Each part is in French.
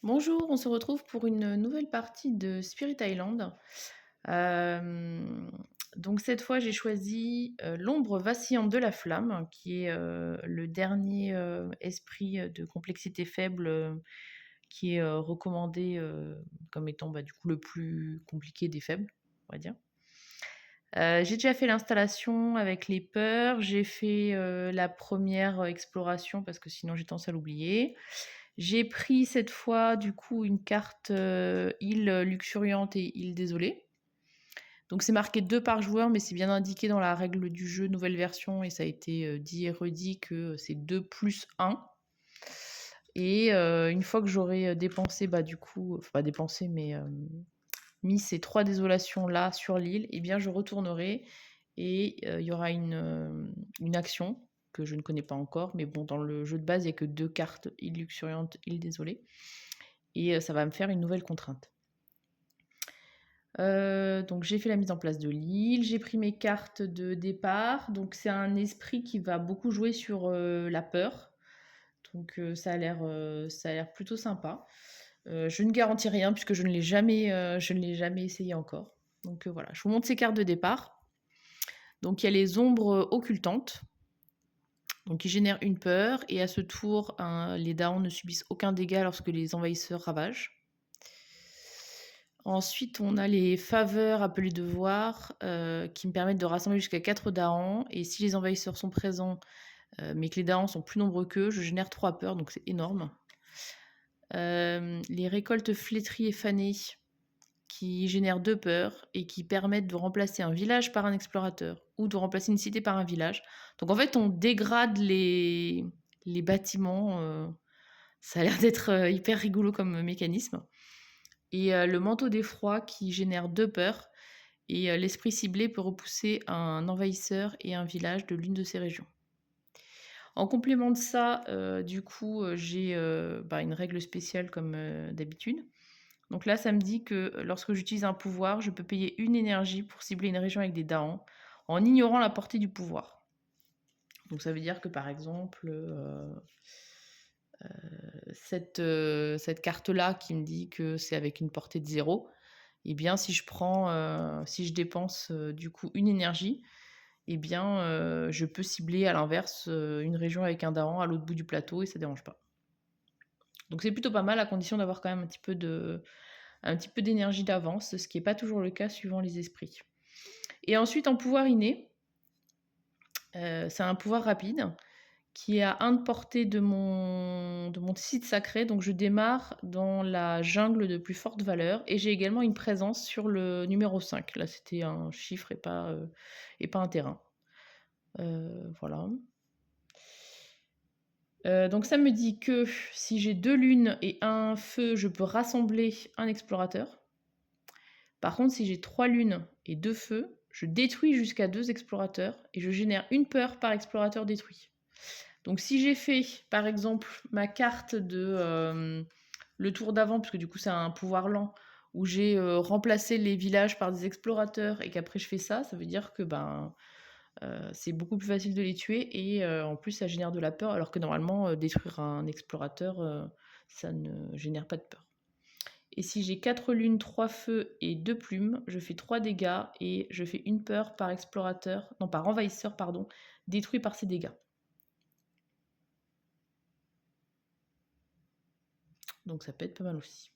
Bonjour, on se retrouve pour une nouvelle partie de Spirit Island. Hem, donc cette fois, j'ai choisi, l'ombre vacillante de la flamme, qui est, le dernier, esprit, de complexité faible, qui est, recommandé, comme étant, bah, du coup, le plus compliqué des faibles, on va dire. J'ai déjà fait l'installation avec les peurs, j'ai fait, la première exploration parce que sinon j'ai tendance à l'oublier. J'ai pris cette fois, du coup, une carte, île luxuriante et île désolée. Donc c'est marqué 2 par joueur, mais c'est bien indiqué dans la règle du jeu nouvelle version et ça a été, dit et redit que c'est 2 plus 1. Et une fois que j'aurai, dépensé, bah, du coup, enfin pas dépensé, mais mis ces 3 désolations-là sur l'île, eh bien je retournerai et il y aura une action que je ne connais pas encore, mais bon, dans le jeu de base, il y a que 2 cartes, île luxuriante, île désolée et ça va me faire une nouvelle contrainte. Donc j'ai fait la mise en place de l'île, j'ai pris mes cartes de départ, donc c'est un esprit qui va beaucoup jouer sur, la peur, donc ça a l'air plutôt sympa. Je ne garantis rien puisque je ne l'ai jamais essayé encore. Donc voilà, je vous montre ces cartes de départ. Donc il y a les ombres occultantes, donc qui génèrent une peur, et à ce tour, les Daons ne subissent aucun dégât lorsque les envahisseurs ravagent. Ensuite, on a les faveurs appelées devoirs, qui me permettent de rassembler jusqu'à 4 Daons, et si les envahisseurs sont présents, mais que les Daons sont plus nombreux qu'eux, je génère 3 peurs, donc c'est énorme. Les récoltes flétries et fanées, qui génèrent 2 peurs et qui permettent de remplacer un village par un explorateur ou de remplacer une cité par un village. Donc en fait, on dégrade les bâtiments. Ça a l'air d'être hyper rigolo comme mécanisme. Et le manteau d'effroi qui génère 2 peurs. Et l'esprit ciblé peut repousser un envahisseur et un village de l'une de ces régions. En complément de ça, du coup, j'ai bah, une règle spéciale comme d'habitude. Donc là, ça me dit que lorsque j'utilise un pouvoir, je peux payer une énergie pour cibler une région avec des Daons, en ignorant la portée du pouvoir. Donc ça veut dire que par exemple, cette carte-là qui me dit que c'est avec une portée de 0, eh bien si si je dépense du coup une énergie, eh bien je peux cibler à l'inverse une région avec un Daon à l'autre bout du plateau et ça dérange pas. Donc c'est plutôt pas mal à condition d'avoir quand même un petit peu d'énergie d'avance, ce qui n'est pas toujours le cas suivant les esprits. Et ensuite, en pouvoir inné, c'est un pouvoir rapide qui est à 1 de portée de mon site sacré. Donc je démarre dans la jungle de plus forte valeur et j'ai également une présence sur le numéro 5. Là, c'était un chiffre et pas un terrain. Voilà. Donc ça me dit que si j'ai 2 lunes et un feu, je peux rassembler un explorateur. Par contre, si j'ai 3 lunes et 2 feux, je détruis jusqu'à 2 explorateurs et je génère une peur par explorateur détruit. Donc si j'ai fait, par exemple, ma carte de le tour d'avant, parce que du coup c'est un pouvoir lent, où j'ai remplacé les villages par des explorateurs et qu'après je fais ça, ça veut dire que c'est beaucoup plus facile de les tuer et en plus ça génère de la peur, alors que normalement détruire un explorateur, ça ne génère pas de peur. Et si j'ai 4 lunes, 3 feux et 2 plumes, je fais 3 dégâts et je fais une peur par explorateur, non par envahisseur, pardon, détruit par ces dégâts. Donc ça peut être pas mal aussi.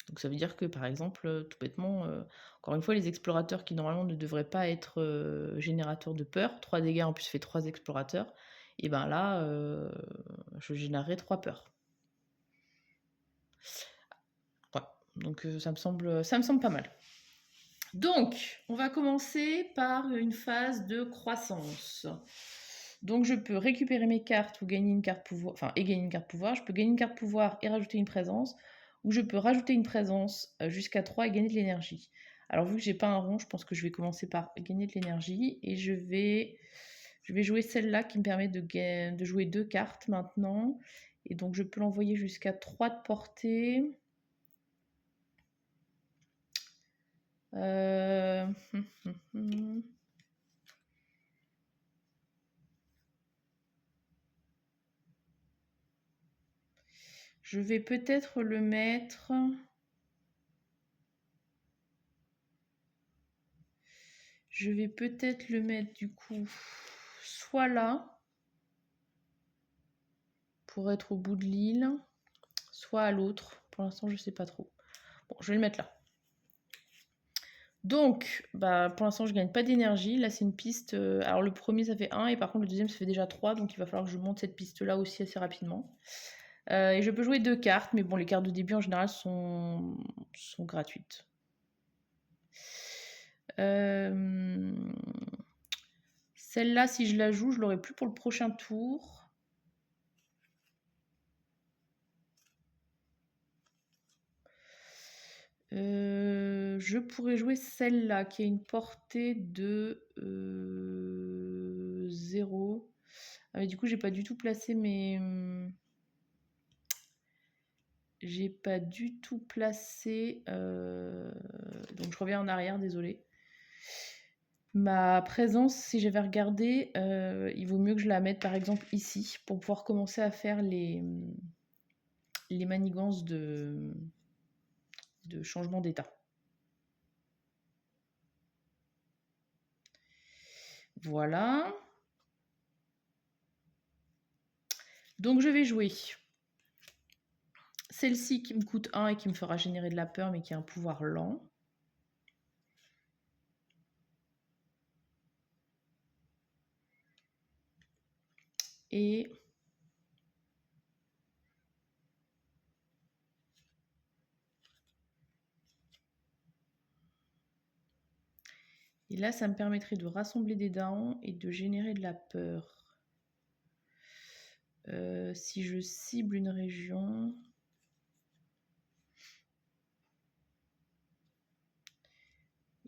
Donc ça veut dire que par exemple, tout bêtement, encore une fois, les explorateurs qui normalement ne devraient pas être générateurs de peur, 3 dégâts en plus fait 3 explorateurs, et ben là, je générerai 3 peurs. Ouais, donc ça me semble pas mal. Donc, on va commencer par une phase de croissance. Donc, je peux récupérer mes cartes ou gagner une carte pouvoir, enfin, et gagner une carte pouvoir. Je peux gagner une carte pouvoir et rajouter une présence, ou je peux rajouter une présence jusqu'à 3 et gagner de l'énergie. Alors, vu que j'ai pas un rond, je pense que je vais commencer par gagner de l'énergie et je vais jouer celle-là qui me permet de jouer 2 cartes maintenant. Et donc, je peux l'envoyer jusqu'à 3 de portée. Euh... Je vais peut-être le mettre... du coup soit là, pour être au bout de l'île, soit à l'autre. Pour l'instant, je sais pas trop. Bon, je vais le mettre là. Donc, pour l'instant, je gagne pas d'énergie. Là, c'est une piste... alors, le premier, ça fait 1, et par contre, le deuxième, ça fait déjà 3. Donc, il va falloir que je monte cette piste-là aussi assez rapidement. Et je peux jouer 2 cartes, mais bon, les cartes de début, en général, sont gratuites. Celle-là, si je la joue, je l'aurai plus pour le prochain tour. Je pourrais jouer celle-là, qui a une portée de 0. Ah, mais du coup, j'ai pas du tout placé mes... J'ai pas du tout placé... Donc, je reviens en arrière, désolé. Ma présence, si j'avais regardé, il vaut mieux que je la mette par exemple ici pour pouvoir commencer à faire les manigances de changement d'état. Voilà. Donc je vais jouer celle-ci qui me coûte 1 et qui me fera générer de la peur mais qui a un pouvoir lent. Et là, ça me permettrait de rassembler des dents et de générer de la peur. Si je cible une région...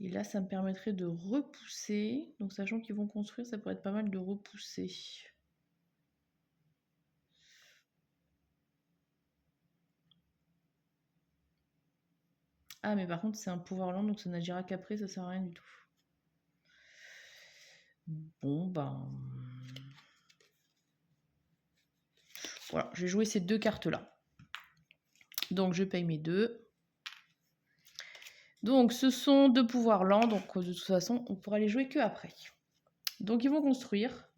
Et là, ça me permettrait de repousser. Donc, sachant qu'ils vont construire, ça pourrait être pas mal de repousser. Ah, mais par contre, c'est un pouvoir lent, donc ça n'agira qu'après, ça sert à rien du tout. Bon, voilà, je vais jouer ces 2 cartes-là. Donc, je paye mes 2. Donc, ce sont 2 pouvoirs lents, donc de toute façon, on pourra les jouer que après. Donc, ils vont construire.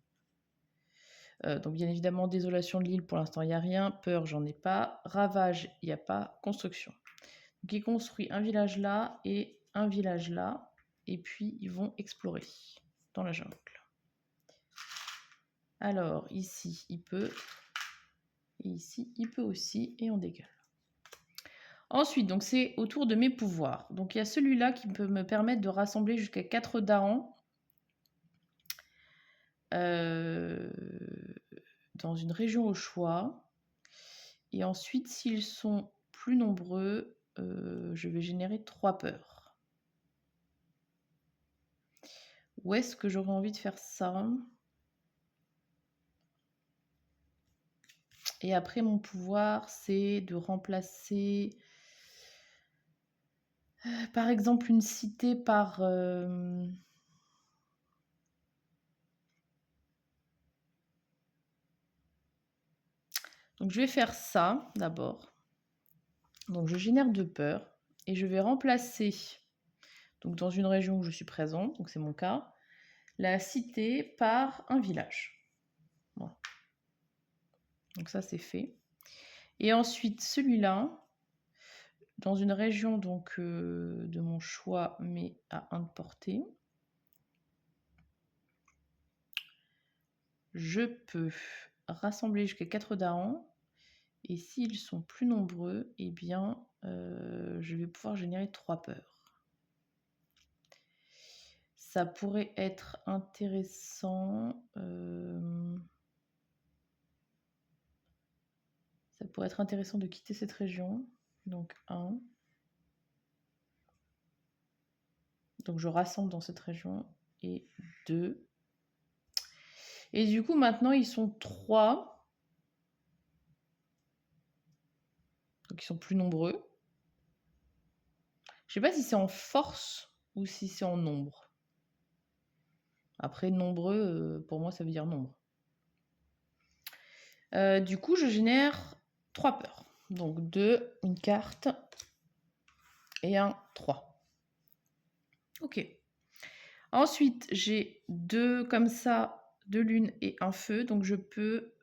Donc, bien évidemment, désolation de l'île, pour l'instant, il n'y a rien. Peur, j'en ai pas. Ravage, il n'y a pas. Construction. Donc, ils construisent un village là et un village là. Et puis, ils vont explorer dans la jungle. Alors, ici, il peut. Et ici, il peut aussi. Et on dégueule. Ensuite, donc c'est au tour de mes pouvoirs. Donc, il y a celui-là qui peut me permettre de rassembler jusqu'à 4 darons. Dans une région au choix. Et ensuite, s'ils sont plus nombreux, je vais générer 3 peurs. Où est-ce que j'aurais envie de faire ça? Et après, mon pouvoir, c'est de remplacer, par exemple, une cité par... Donc, je vais faire ça, d'abord. Donc, je génère 2 peurs. Et je vais remplacer, donc dans une région où je suis présent, donc c'est mon cas, la cité par un village. Voilà. Donc ça, c'est fait. Et ensuite, celui-là, dans une région donc de mon choix, mais à 1 de portée, je peux rassembler jusqu'à 4 darons. Et s'ils sont plus nombreux, eh bien, je vais pouvoir générer 3 peurs. Ça pourrait être intéressant. Ça pourrait être intéressant de quitter cette région. Donc 1. Donc je rassemble dans cette région. Et 2. Et du coup, maintenant, ils sont 3. Donc ils sont plus nombreux. Je sais pas si c'est en force ou si c'est en nombre. Après, nombreux, pour moi, ça veut dire nombre. Du coup, je génère 3 peurs. Donc 2, une carte et un 3. Ok. Ensuite, j'ai 2 comme ça, 2 lunes et un feu. Donc je peux...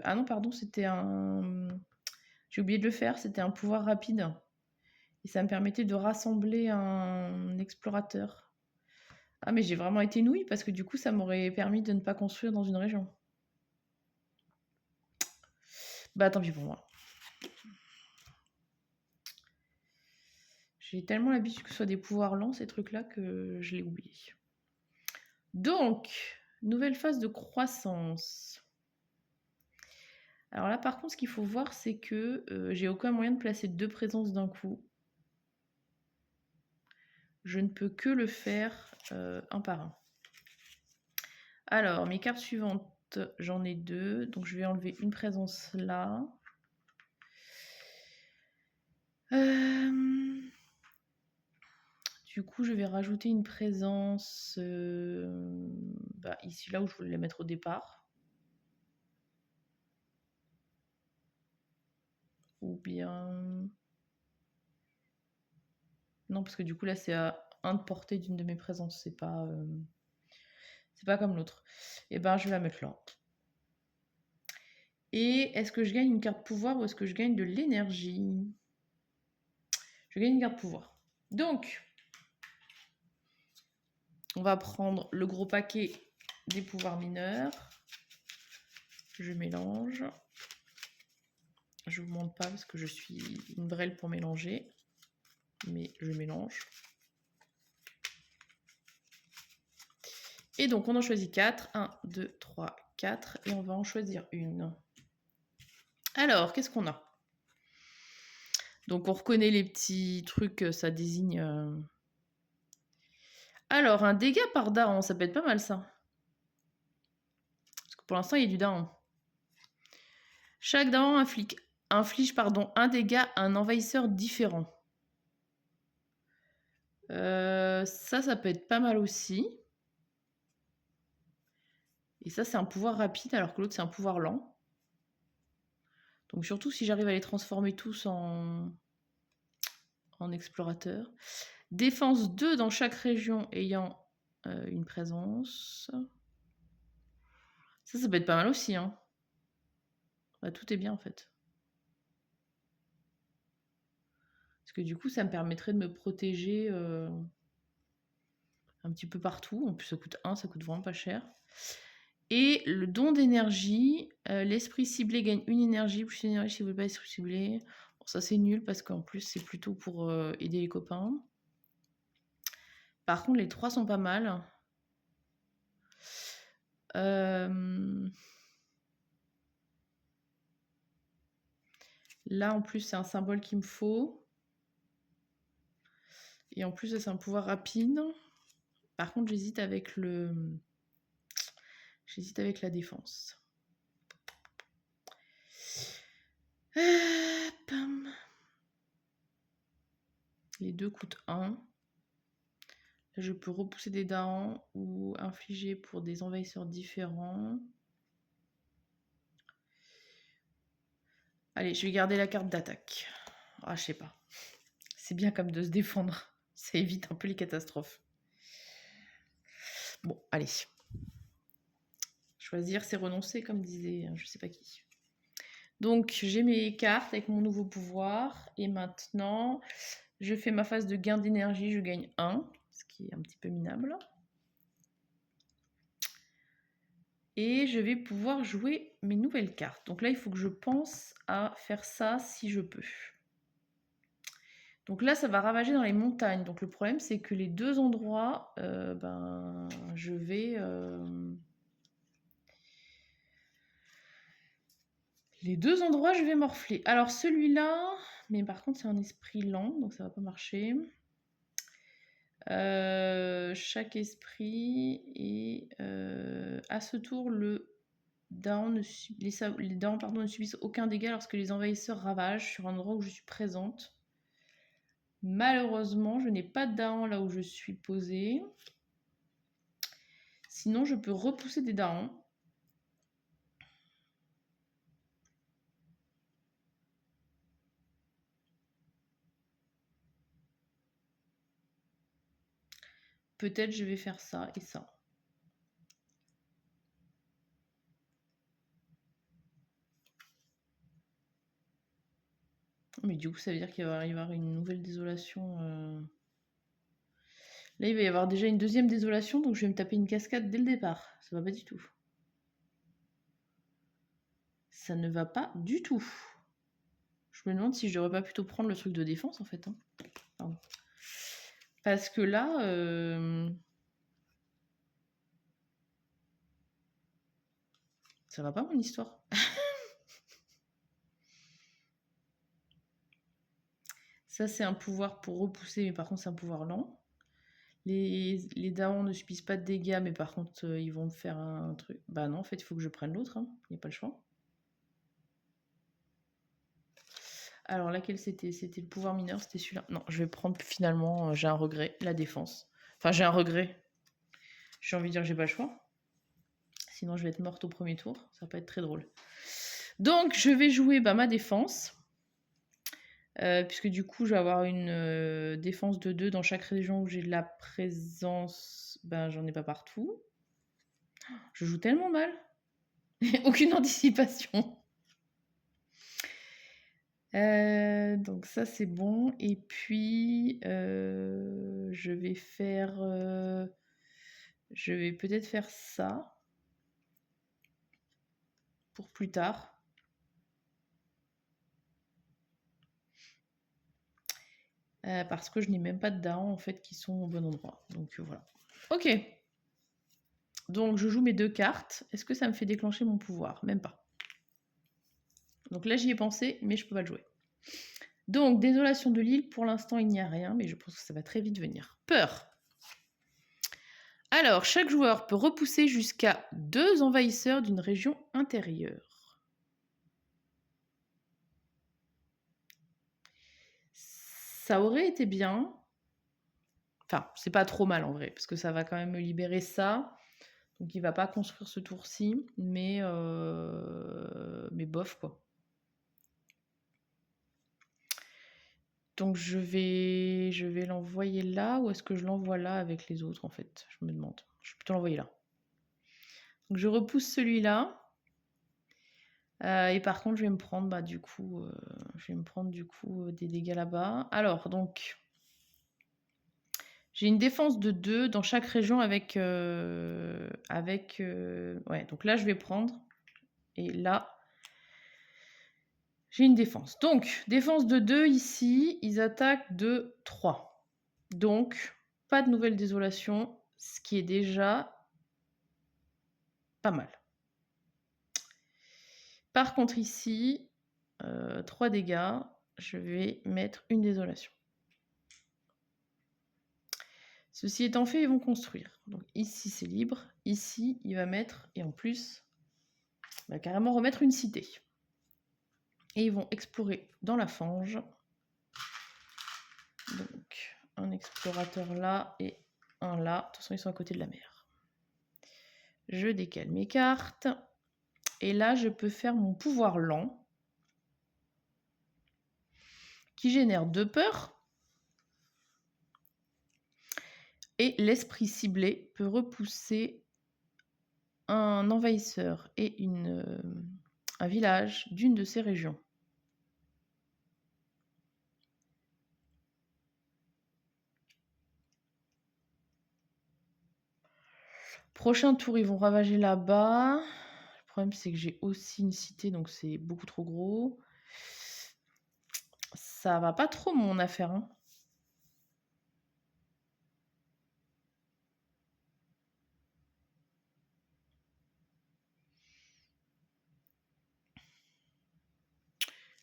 Ah non, pardon, c'était un... J'ai oublié de le faire, c'était un pouvoir rapide. Et ça me permettait de rassembler un explorateur. Ah mais j'ai vraiment été nouille parce que du coup, ça m'aurait permis de ne pas construire dans une région. Bah tant pis pour moi. J'ai tellement l'habitude que ce soit des pouvoirs lents, ces trucs-là, que je l'ai oublié. Donc, nouvelle phase de croissance. Alors là, par contre, ce qu'il faut voir, c'est que j'ai aucun moyen de placer 2 présences d'un coup. Je ne peux que le faire un par un. Alors, mes cartes suivantes, j'en ai 2. Donc, je vais enlever une présence là. Du coup, je vais rajouter une présence ici, là où je voulais la mettre au départ. Ou bien... Non, parce que du coup, là, c'est à 1 de portée d'une de mes présences. C'est pas comme l'autre. Et ben, je vais la mettre là. Et est-ce que je gagne une carte pouvoir ou est-ce que je gagne de l'énergie? Je gagne une carte pouvoir. Donc, on va prendre le gros paquet des pouvoirs mineurs. Je mélange. Je ne vous montre pas parce que je suis une brêle pour mélanger. Mais je mélange. Et donc, on en choisit 4. 1, 2, 3, 4. Et on va en choisir une. Alors, qu'est-ce qu'on a? Donc, on reconnaît les petits trucs, ça désigne... Alors, un dégât par daron, ça peut être pas mal, ça. Parce que pour l'instant, il y a du daron. Chaque daron inflige un dégât à un envahisseur différent. Ça peut être pas mal aussi. Et ça, c'est un pouvoir rapide, alors que l'autre, c'est un pouvoir lent. Donc, surtout si j'arrive à les transformer tous en explorateurs. Défense 2 dans chaque région ayant une présence. Ça peut être pas mal aussi. Hein. Bah, tout est bien, en fait. Parce que du coup, ça me permettrait de me protéger un petit peu partout. En plus, ça coûte 1, ça coûte vraiment pas cher. Et le don d'énergie, l'esprit ciblé gagne une énergie, plus une énergie si vous voulez pas l'esprit ciblé. Bon, ça c'est nul parce qu'en plus c'est plutôt pour aider les copains. Par contre, les 3 sont pas mal. Là en plus c'est un symbole qu'il me faut. Et en plus c'est un pouvoir rapide. Par contre j'hésite avec la défense. Les deux coûtent 1. Je peux repousser des darons ou infliger pour des envahisseurs différents. Allez, je vais garder la carte d'attaque. Ah, je sais pas. C'est bien comme de se défendre. Ça évite un peu les catastrophes. Bon, allez. Choisir, c'est renoncer, comme disait je sais pas qui. Donc, j'ai mes cartes avec mon nouveau pouvoir. Et maintenant, je fais ma phase de gain d'énergie. Je gagne 1, ce qui est un petit peu minable. Et je vais pouvoir jouer mes nouvelles cartes. Donc là, il faut que je pense à faire ça si je peux. Donc là, ça va ravager dans les montagnes. Donc le problème, c'est que les 2 endroits, je vais... Les 2 endroits, je vais morfler. Alors celui-là, mais par contre, c'est un esprit lent, donc ça va pas marcher. Chaque esprit et à ce tour, les darons ne subissent aucun dégât lorsque les envahisseurs ravagent sur un endroit où je suis présente. Malheureusement, je n'ai pas de darons là où je suis posée. Sinon, je peux repousser des darons. peut-être je vais faire ça et ça. Mais du coup, ça veut dire qu'il va y avoir une nouvelle désolation. Là, il va y avoir déjà une deuxième désolation, donc je vais me taper une cascade dès le départ. Ça va pas du tout. Ça ne va pas du tout. Je me demande si je devrais pas plutôt prendre le truc de défense, en fait. Hein. Pardon. Parce que là... ça va pas, mon histoire. Ça, c'est un pouvoir pour repousser, mais par contre, c'est un pouvoir lent. Les darons ne subissent pas de dégâts, mais par contre, ils vont me faire un truc. Bah non, en fait, il faut que je prenne l'autre. Hein. Il n'y a pas le choix. Alors, laquelle c'était? C'était le pouvoir mineur, c'était celui-là. Non, je vais prendre finalement, j'ai un regret, la défense. Enfin, j'ai un regret. J'ai envie de dire que j'ai pas le choix. Sinon, je vais être morte au premier tour. Ça va pas être très drôle. Donc, je vais jouer ma défense. Puisque du coup, je vais avoir une défense de 2 dans chaque région où j'ai de la présence. Ben, j'en ai pas partout. Je joue tellement mal. Aucune anticipation. Donc ça, c'est bon. Et puis, je vais faire... je vais peut-être faire ça. Pour plus tard. Parce que je n'ai même pas de darons en fait qui sont au bon endroit. Donc voilà. Ok. Donc je joue mes 2 cartes. Est-ce que ça me fait déclencher mon pouvoir? Même pas. Donc là j'y ai pensé, mais je peux pas le jouer. Donc désolation de l'île, pour l'instant il n'y a rien, mais je pense que ça va très vite venir. Peur. Alors chaque joueur peut repousser jusqu'à 2 envahisseurs d'une région intérieure. Ça aurait été bien. Enfin, c'est pas trop mal en vrai, parce que ça va quand même me libérer ça. Donc il va pas construire ce tour-ci, mais bof quoi. Donc je vais l'envoyer là, ou est-ce que je l'envoie là avec les autres en fait? Je me demande. Je vais plutôt l'envoyer là. Donc je repousse celui-là. Et par contre, je vais me prendre des dégâts là-bas. Alors donc, j'ai une défense de 2 dans chaque région avec ouais, donc là je vais prendre, et là j'ai une défense. Donc défense de 2 ici, ils attaquent de 3. Donc pas de nouvelle désolation, ce qui est déjà pas mal. Par contre ici, 3 dégâts, je vais mettre une désolation. Ceci étant fait, ils vont construire. Donc ici, c'est libre. Ici, il va mettre, et en plus, il va carrément remettre une cité. Et ils vont explorer dans la fange. Donc, un explorateur là et un là. De toute façon, ils sont à côté de la mer. Je décale mes cartes. Et là, je peux faire mon pouvoir lent, qui génère 2 peurs. Et l'esprit ciblé peut repousser un envahisseur et un village d'une de ces régions. Prochain tour, ils vont ravager là-bas. Le problème, c'est que j'ai aussi une cité, donc c'est beaucoup trop gros. Ça va pas trop mon affaire. Hein.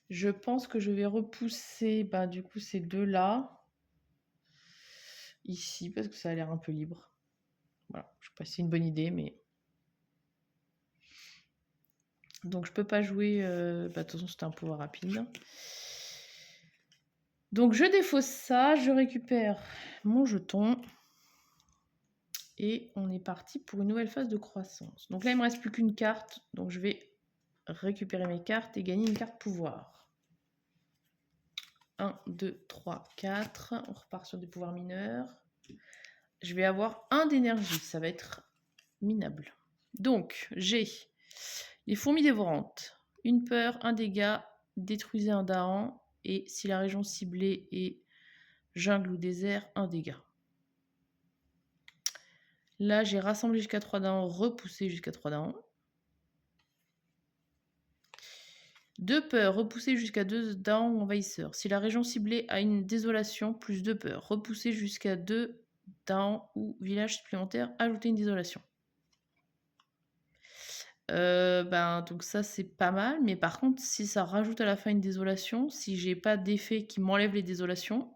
Je pense que je vais repousser du coup ces deux-là. Ici, parce que ça a l'air un peu libre. Voilà, je sais pas si c'est une bonne idée, mais... Donc je peux pas jouer... de toute façon, c'était un pouvoir rapide. Donc je défausse ça, je récupère mon jeton. Et on est parti pour une nouvelle phase de croissance. Donc là, il me reste plus qu'une carte. Donc je vais récupérer mes cartes et gagner une carte pouvoir. 1, 2, 3, 4. On repart sur des pouvoirs mineurs. je vais avoir 1 d'énergie. Ça va être minable. Donc, j'ai les fourmis dévorantes. 1 peur, 1 dégât, détruisez un dahan. Et si la région ciblée est jungle ou désert, 1 dégât. Là, j'ai rassemblé jusqu'à 3 dahans, repoussé jusqu'à 3 dahans. 2 peurs, repoussé jusqu'à 2 dahans ou envahisseurs. Si la région ciblée a une désolation, plus 2 peurs, repoussé jusqu'à 2 dahans ou village supplémentaire, ajoutez une désolation. Donc ça, c'est pas mal. Mais par contre, si ça rajoute à la fin une désolation, si j'ai pas d'effet qui m'enlève les désolations,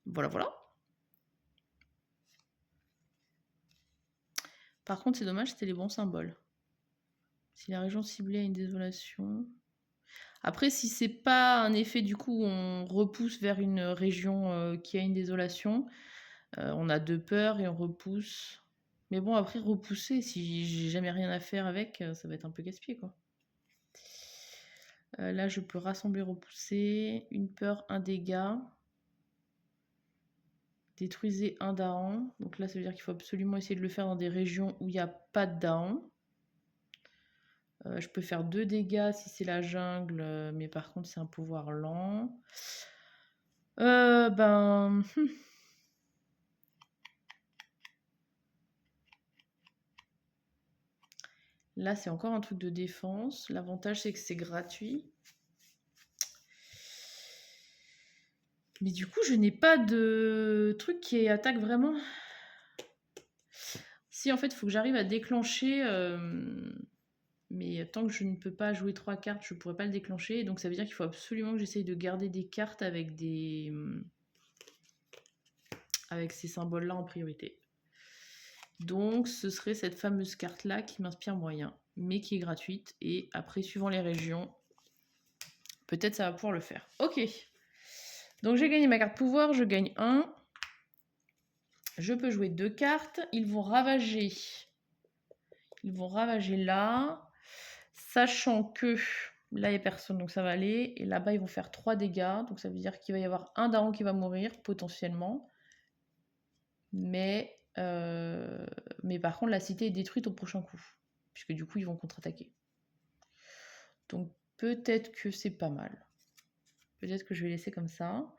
voilà. Par contre, c'est dommage, c'était les bons symboles. Si la région ciblée a une désolation... Après, si c'est pas un effet, du coup, on repousse vers une région qui a une désolation, on a 2 peurs et on repousse. Mais bon, après, repousser, si j'ai jamais rien à faire avec, ça va être un peu gaspillé, quoi. Là, je peux rassembler, repousser. 1 peur, 1 dégât. Détruisez un dahan. Donc là, ça veut dire qu'il faut absolument essayer de le faire dans des régions où il n'y a pas de dahan. Je peux faire 2 dégâts si c'est la jungle, mais par contre, c'est un pouvoir lent. Là, c'est encore un truc de défense. L'avantage, c'est que c'est gratuit. Mais du coup, je n'ai pas de truc qui attaque vraiment. Si, en fait, il faut que j'arrive à déclencher... mais tant que je ne peux pas jouer 3 cartes, je ne pourrai pas le déclencher. Donc ça veut dire qu'il faut absolument que j'essaye de garder des cartes avec ces symboles-là en priorité. Donc ce serait cette fameuse carte-là qui m'inspire moyen, mais qui est gratuite. Et après, suivant les régions, peut-être ça va pouvoir le faire. Ok. Donc j'ai gagné ma carte pouvoir, je gagne 1. Je peux jouer 2 cartes. Ils vont ravager là. Sachant que là, il n'y a personne, donc ça va aller. Et là-bas, ils vont faire 3 dégâts. Donc ça veut dire qu'il va y avoir un dahan qui va mourir, potentiellement. Mais par contre, la cité est détruite au prochain coup. Puisque du coup, ils vont contre-attaquer. Donc peut-être que c'est pas mal. Peut-être que je vais laisser comme ça.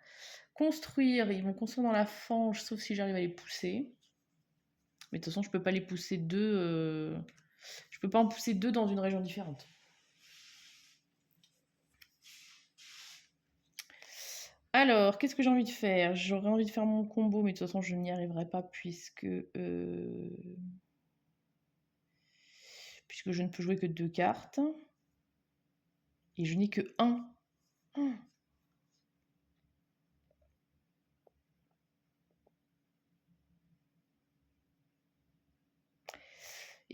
Construire, ils vont construire dans la fange, sauf si j'arrive à les pousser. Mais de toute façon, je peux pas les pousser deux... Je peux pas en pousser 2 dans une région différente. Alors, qu'est-ce que j'ai envie de faire? J'aurais envie de faire mon combo, mais de toute façon, je n'y arriverai pas puisque je ne peux jouer que 2 cartes. Et je n'ai que 1.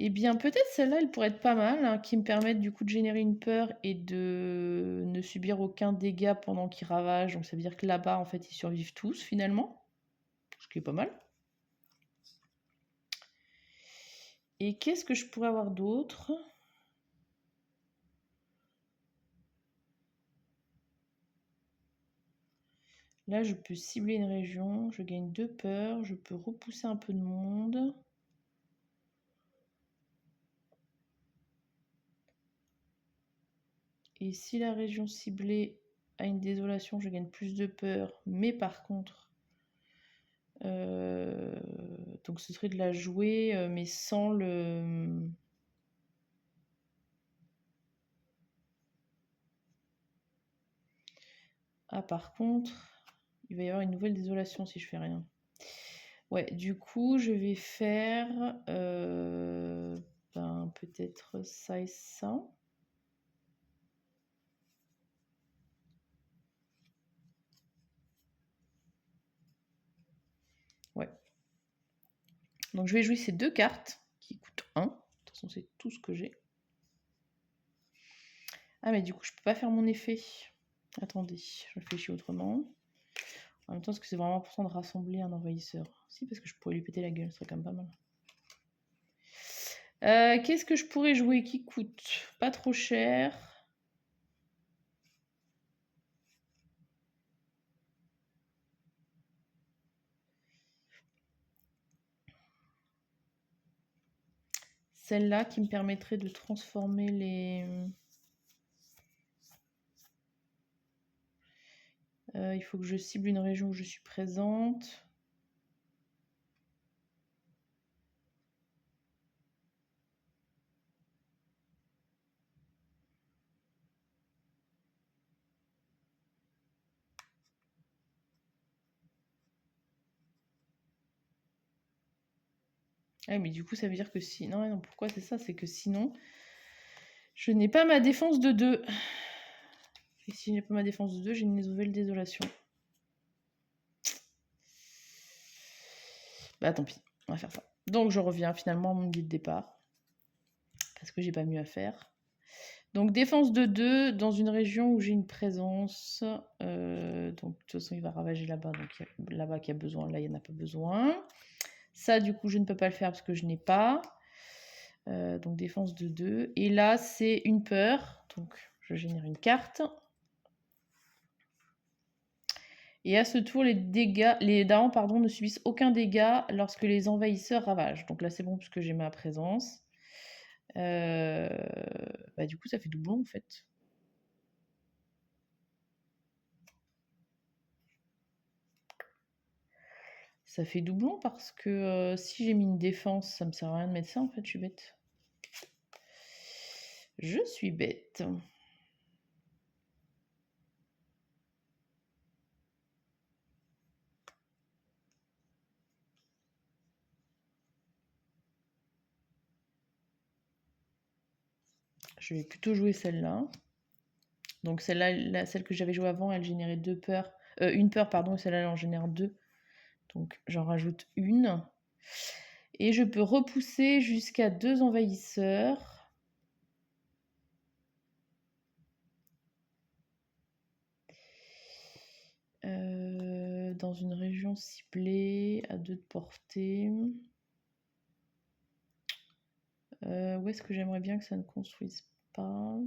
Eh bien, peut-être celle-là, elle pourrait être pas mal, hein, qui me permette du coup de générer une peur et de ne subir aucun dégât pendant qu'ils ravagent. Donc ça veut dire que là-bas, en fait, ils survivent tous finalement. Ce qui est pas mal. Et qu'est-ce que je pourrais avoir d'autre? Là, je peux cibler une région, je gagne 2 peurs, je peux repousser un peu de monde. Et si la région ciblée a une désolation, je gagne plus de peur. Mais par contre, donc ce serait de la jouer, mais sans le... Ah, par contre, il va y avoir une nouvelle désolation si je fais rien. Ouais, du coup, je vais faire peut-être ça et ça. Ouais. Donc je vais jouer ces 2 cartes qui coûtent 1. De toute façon, c'est tout ce que j'ai. Ah, mais du coup, je peux pas faire mon effet. Attendez, je réfléchis autrement. En même temps, est-ce que c'est vraiment important de rassembler un envahisseur? Si, parce que je pourrais lui péter la gueule, ce serait quand même pas mal. Qu'est-ce que je pourrais jouer qui coûte pas trop cher? celle-là qui me permettrait de transformer les... il faut que je cible une région où je suis présente. Ah, mais du coup, ça veut dire que si... Non, non, pourquoi c'est ça? C'est que sinon, je n'ai pas ma défense de 2. Et si je n'ai pas ma défense de 2, j'ai une nouvelle désolation. Bah tant pis, on va faire ça. Donc je reviens finalement à mon idée de départ. Parce que j'ai pas mieux à faire. Donc défense de 2 dans une région où j'ai une présence. Donc de toute façon il va ravager là-bas. Donc là-bas qu'il y a besoin, là il n'y en a pas besoin. Ça du coup je ne peux pas le faire parce que je n'ai pas. Donc défense de 2. Et là c'est une peur. Donc je génère une carte. Et à ce tour, les darons ne subissent aucun dégât lorsque les envahisseurs ravagent. Donc là, c'est bon puisque j'ai ma présence. Du coup, ça fait doublon en fait. Ça fait doublon parce que si j'ai mis une défense, ça me sert à rien de mettre ça en fait, je suis bête. Je suis bête. Je vais plutôt jouer celle-là. Donc celle-là, celle que j'avais jouée avant, elle générait une peur, pardon, et celle-là, elle en génère 2. Donc j'en rajoute une. Et je peux repousser jusqu'à 2 envahisseurs. Dans une région ciblée à 2 de portée. Où est-ce que j'aimerais bien que ça ne construise pas?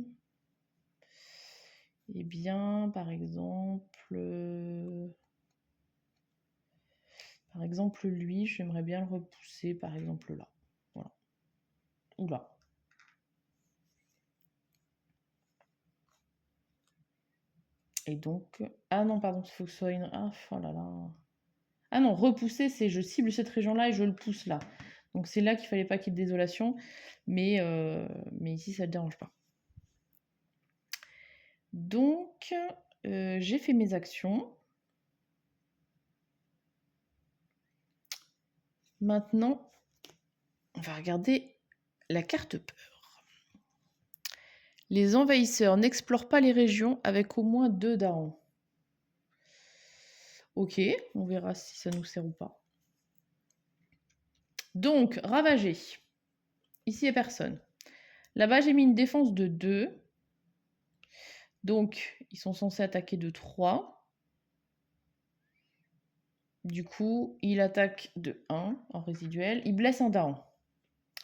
Eh bien, par exemple, lui, j'aimerais bien le repousser, par exemple là. Voilà. Ou là. Et donc... Ah non, pardon, il faut que ce soit une... Ah, oh là là. Ah non, repousser, c'est je cible cette région-là et je le pousse là. Donc c'est là qu'il fallait pas qu'il y ait de désolation. Mais ici, ça ne dérange pas. Donc, j'ai fait mes actions. Maintenant, on va regarder la carte peur. Les envahisseurs n'explorent pas les régions avec au moins 2 darons. Ok, on verra si ça nous sert ou pas. Donc, ravager. Ici, il n'y a personne. Là-bas, j'ai mis une défense de 2. Donc, ils sont censés attaquer de 3. Du coup, il attaque de 1 en résiduel. Il blesse un daron.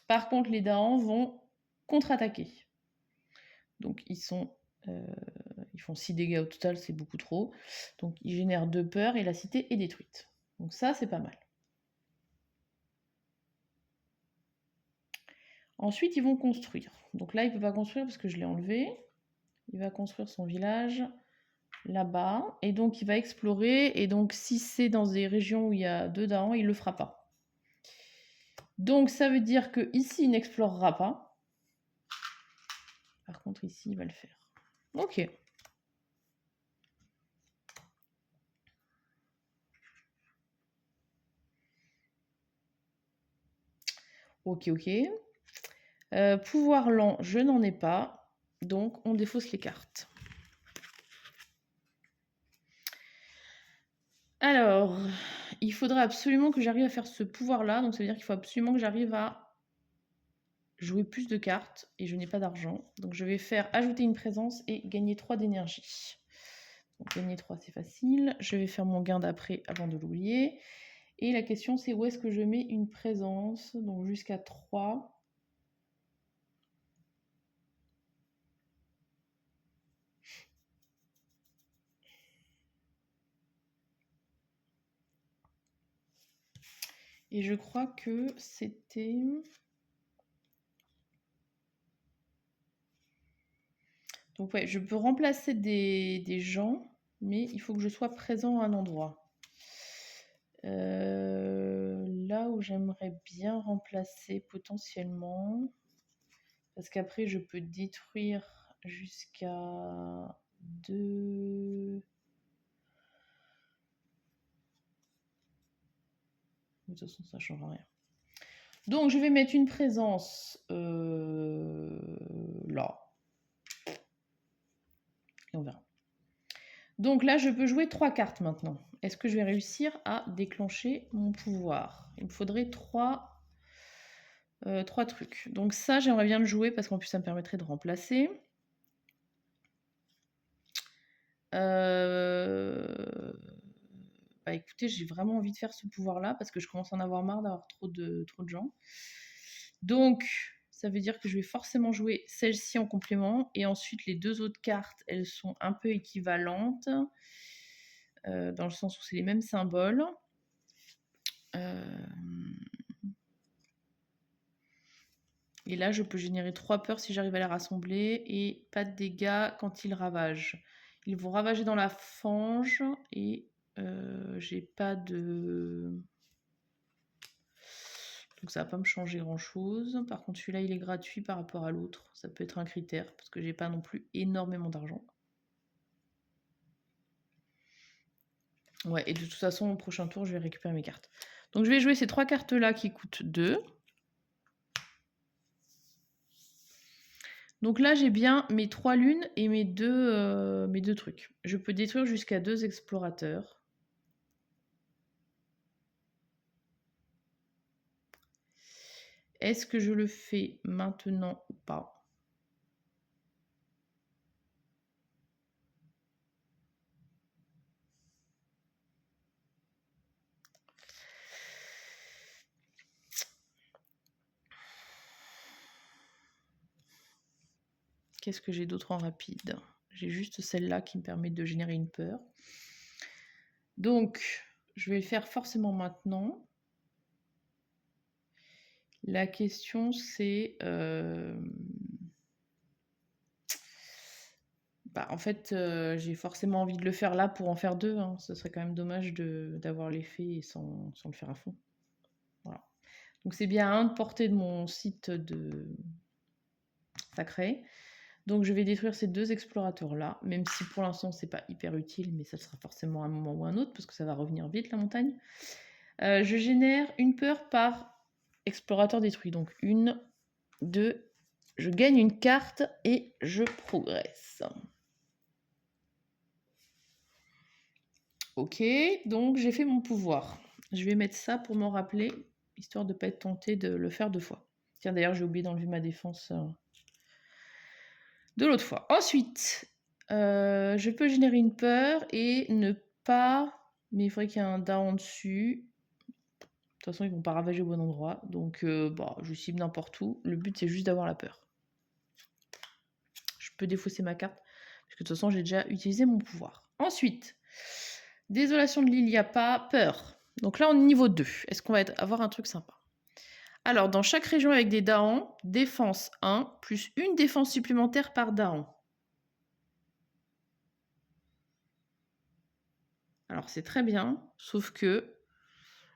Par contre, les darons vont contre-attaquer. Donc, ils font 6 dégâts au total, c'est beaucoup trop. Donc, ils génèrent 2 peurs et la cité est détruite. Donc ça, c'est pas mal. Ensuite, ils vont construire. Donc là, il ne peut pas construire parce que je l'ai enlevé. Il va construire son village là-bas. Et donc, il va explorer. Et donc, si c'est dans des régions où il y a 2 darons, il ne le fera pas. Donc, ça veut dire que ici, il n'explorera pas. Par contre, ici, il va le faire. Ok. Ok. Pouvoir lent, je n'en ai pas. Donc, on défausse les cartes. Alors, il faudrait absolument que j'arrive à faire ce pouvoir-là. Donc, ça veut dire qu'il faut absolument que j'arrive à jouer plus de cartes. Et je n'ai pas d'argent. Donc, je vais faire ajouter une présence et gagner 3 d'énergie. Donc, gagner 3, c'est facile. Je vais faire mon gain d'après avant de l'oublier. Et la question, c'est où est-ce que je mets une présence? Donc, jusqu'à 3. Et je crois que c'était... Donc ouais, je peux remplacer des gens, mais il faut que je sois présent à un endroit. Là où j'aimerais bien remplacer potentiellement, parce qu'après je peux détruire jusqu'à 2. De toute façon, ça ne change rien. Donc, je vais mettre une présence là. Et on verra. Donc là, je peux jouer 3 cartes maintenant. Est-ce que je vais réussir à déclencher mon pouvoir? Il me faudrait 3 trucs. Donc ça, j'aimerais bien le jouer parce qu'en plus, ça me permettrait de remplacer. Bah écoutez, j'ai vraiment envie de faire ce pouvoir-là parce que je commence à en avoir marre d'avoir trop de gens. Donc, ça veut dire que je vais forcément jouer celle-ci en complément. Et ensuite, les 2 autres cartes, elles sont un peu équivalentes. Dans le sens où c'est les mêmes symboles. Et là, je peux générer 3 peurs si j'arrive à les rassembler. Et pas de dégâts quand ils ravagent. Ils vont ravager dans la fange. Et j'ai pas de... Donc ça va pas me changer grand chose. Par contre celui-là il est gratuit par rapport à l'autre. Ça peut être un critère parce que j'ai pas non plus énormément d'argent. Ouais, et de toute façon au prochain tour je vais récupérer mes cartes. Donc je vais jouer ces 3 cartes là qui coûtent 2. Donc là j'ai bien mes 3 lunes et mes deux trucs. Je peux détruire jusqu'à 2 explorateurs. Est-ce que je le fais maintenant ou pas? Qu'est-ce que j'ai d'autre en rapide? J'ai juste celle-là qui me permet de générer une peur. Donc, je vais le faire forcément maintenant. La question, c'est... en fait, j'ai forcément envie de le faire là pour en faire 2. Hein. Ce serait quand même dommage d'avoir l'effet sans le faire à fond. Voilà. Donc, c'est bien à 1 de portée de mon site de sacré. Donc, je vais détruire ces 2 explorateurs-là, même si pour l'instant, c'est pas hyper utile, mais ça sera forcément un moment ou un autre, parce que ça va revenir vite, la montagne. Je génère une peur par explorateur détruit. Donc, 1, 2, je gagne une carte et je progresse. Ok, donc j'ai fait mon pouvoir. Je vais mettre ça pour m'en rappeler, histoire de ne pas être tentée de le faire 2 fois. Tiens, d'ailleurs, j'ai oublié d'enlever ma défense de l'autre fois. Ensuite, je peux générer une peur et ne pas... Mais il faudrait qu'il y ait un down dessus. De toute façon, ils vont pas ravager au bon endroit. Donc, je cible n'importe où. Le but, c'est juste d'avoir la peur. Je peux défausser ma carte. Parce que de toute façon, j'ai déjà utilisé mon pouvoir. Ensuite, désolation de l'île, il n'y a pas. Peur. Donc là, on est niveau 2. Est-ce qu'on va avoir un truc sympa? Alors, dans chaque région avec des Daons, défense 1, plus une défense supplémentaire par Daon. Alors, c'est très bien, sauf que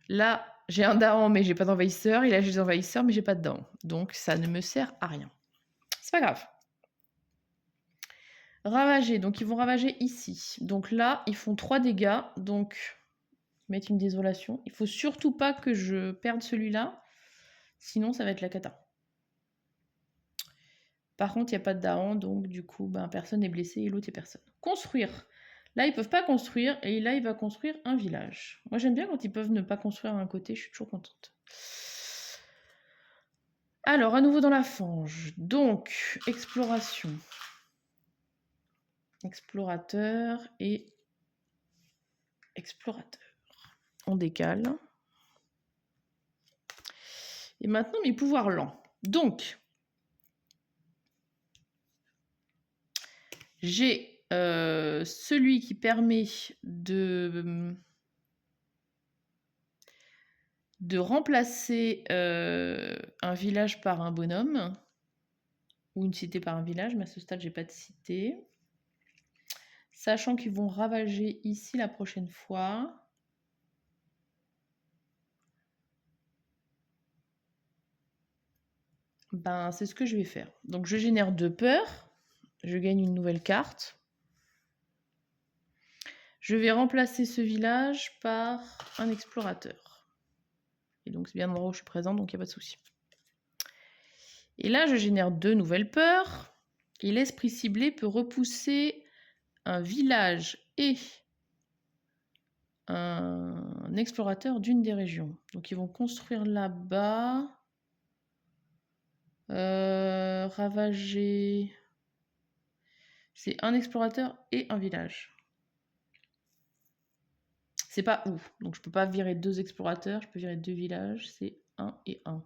là, j'ai un Daon, mais j'ai pas d'envahisseur. Et là, j'ai des envahisseurs, mais j'ai pas de Daon. Donc, ça ne me sert à rien. C'est pas grave. Ravager, donc ils vont ravager ici. Donc là, ils font 3 dégâts. Donc, mettre une désolation. Il faut surtout pas que je perde celui-là. Sinon, ça va être la cata. Par contre, il n'y a pas de Daon, donc du coup, personne n'est blessé et l'autre, il n'y a personne. Construire. Là, ils peuvent pas construire et là, il va construire un village. Moi, j'aime bien quand ils peuvent ne pas construire à un côté, je suis toujours contente. Alors, à nouveau dans la fange. Donc, exploration. Explorateur et explorateur. On décale. Et maintenant, mes pouvoirs lents. Donc, j'ai celui qui permet de remplacer un village par un bonhomme. ou une cité par un village, mais à ce stade, j'ai pas de cité. Sachant qu'ils vont ravager ici la prochaine fois. Ben, c'est ce que je vais faire. Donc, je génère 2 peurs. Je gagne une nouvelle carte. Je vais remplacer ce village par un explorateur. Et donc, c'est bien l'endroit où je suis présente, donc il n'y a pas de souci. Et là, je génère 2 nouvelles peurs. Et l'esprit ciblé peut repousser un village et un explorateur d'une des régions. Donc, ils vont construire là-bas. Ravager. C'est un explorateur et un village. C'est pas où. Donc, je peux pas virer 2 explorateurs. Je peux virer 2 villages. C'est 1 et 1.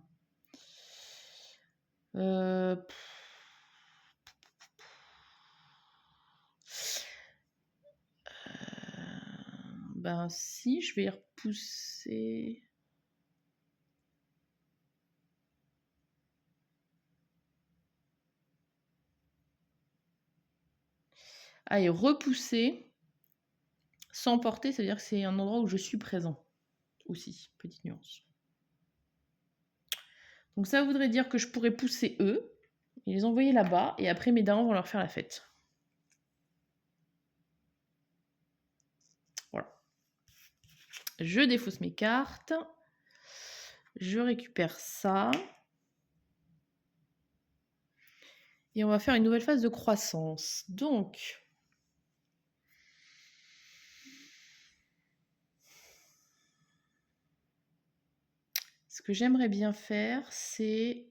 Ben si, je vais repousser. Allez, repousser sans porter, c'est-à-dire que c'est un endroit où je suis présent aussi. Petite nuance. Donc ça voudrait dire que je pourrais pousser eux et les envoyer là-bas, et après mes darons vont leur faire la fête. Voilà. Je défausse mes cartes. Je récupère ça. Et on va faire une nouvelle phase de croissance. Donc, ce que j'aimerais bien faire, c'est...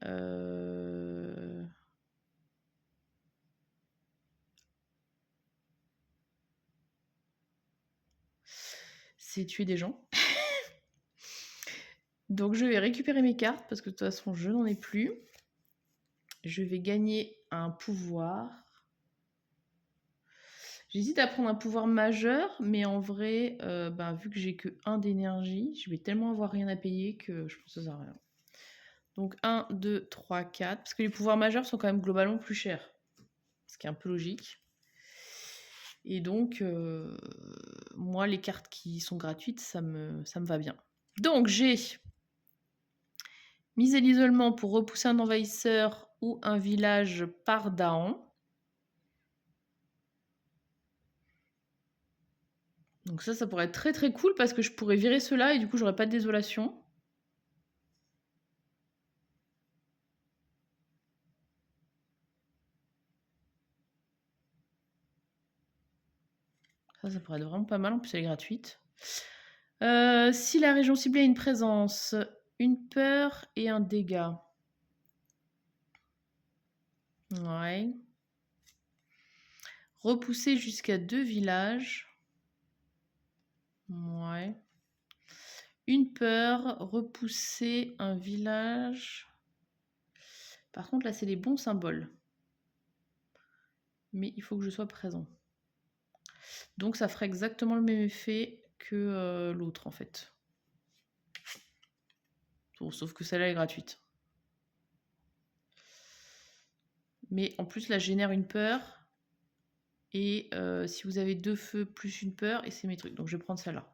c'est tuer des gens. Donc je vais récupérer mes cartes parce que de toute façon je n'en ai plus. Je vais gagner un pouvoir. J'hésite à prendre un pouvoir majeur, mais en vrai, vu que j'ai que 1 d'énergie, je vais tellement avoir rien à payer que je pense que ça sert à rien. Donc 1, 2, 3, 4. Parce que les pouvoirs majeurs sont quand même globalement plus chers. Ce qui est un peu logique. Et donc, moi, les cartes qui sont gratuites, ça me va bien. Donc, j'ai misé l'isolement pour repousser un envahisseur ou un village par Daon. Donc ça pourrait être très très cool parce que je pourrais virer cela et du coup, j'aurais pas de désolation. Ça pourrait être vraiment pas mal. En plus, elle est gratuite. Si la région ciblée a une présence, une peur et un dégât. Ouais. Repousser jusqu'à 2 villages. Ouais. Une peur, repousser un village. Par contre, là, c'est les bons symboles. Mais il faut que je sois présent. Donc, ça ferait exactement le même effet que l'autre, en fait. Bon, sauf que celle-là est gratuite. Mais en plus, là, je génère une peur. Et si vous avez 2 feux plus une peur, et c'est mes trucs. Donc, je vais prendre celle-là.